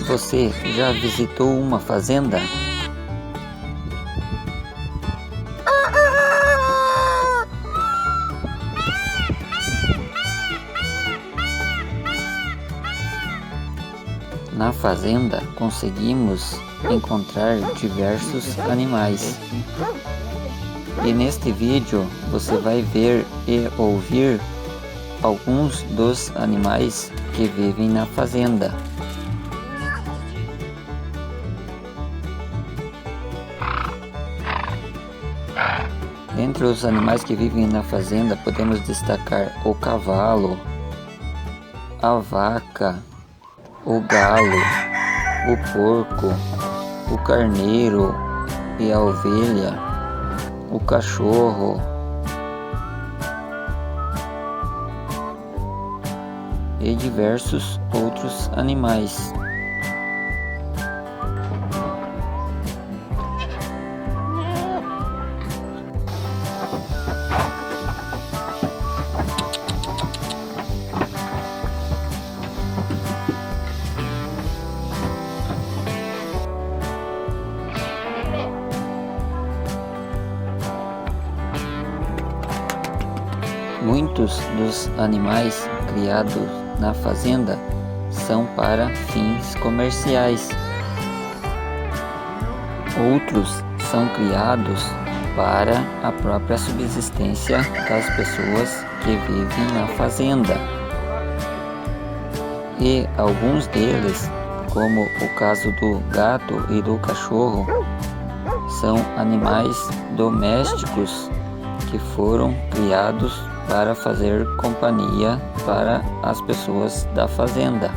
Você já visitou uma fazenda? Na fazenda conseguimos encontrar diversos animais. E neste vídeo você vai ver e ouvir alguns dos animais que vivem na fazenda. Entre os animais que vivem na fazenda podemos destacar o cavalo, a vaca, o galo, o porco, o carneiro e a ovelha, o cachorro e diversos outros animais. Muitos dos animais criados na fazenda são para fins comerciais. Outros são criados para a própria subsistência das pessoas que vivem na fazenda. E alguns deles, como o caso do gato e do cachorro, são animais domésticos que foram criados para fazer companhia para as pessoas da fazenda.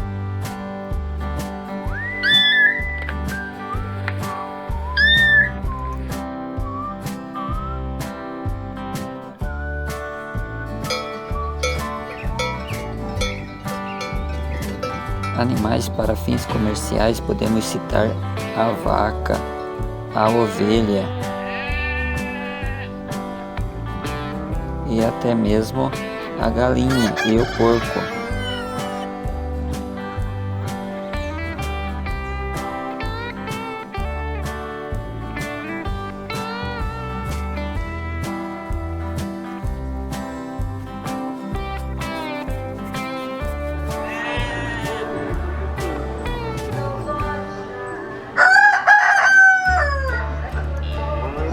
Animais para fins comerciais podemos citar a vaca, a ovelha e até mesmo a galinha e o porco.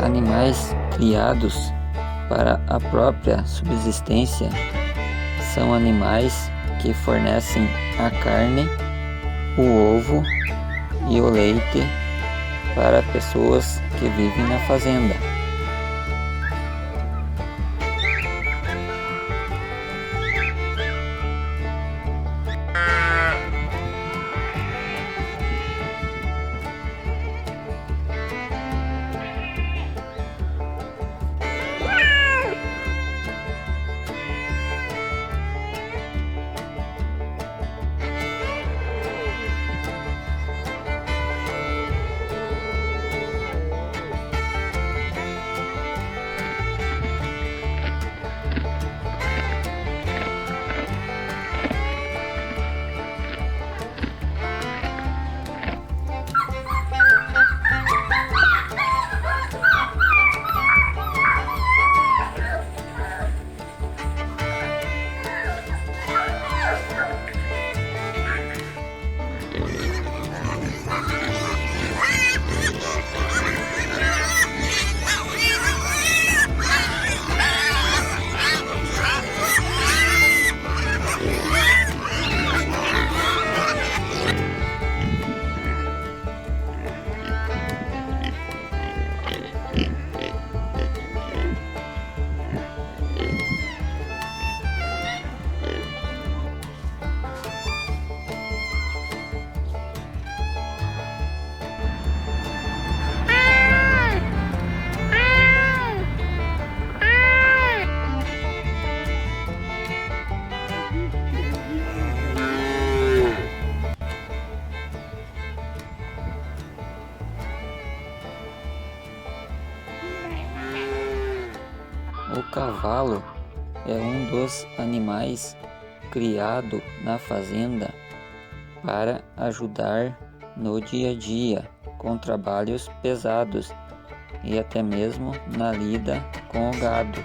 Animais criados para a própria subsistência são animais que fornecem a carne, o ovo e o leite para pessoas que vivem na fazenda. O cavalo é um dos animais criado na fazenda para ajudar no dia a dia, com trabalhos pesados e até mesmo na lida com o gado.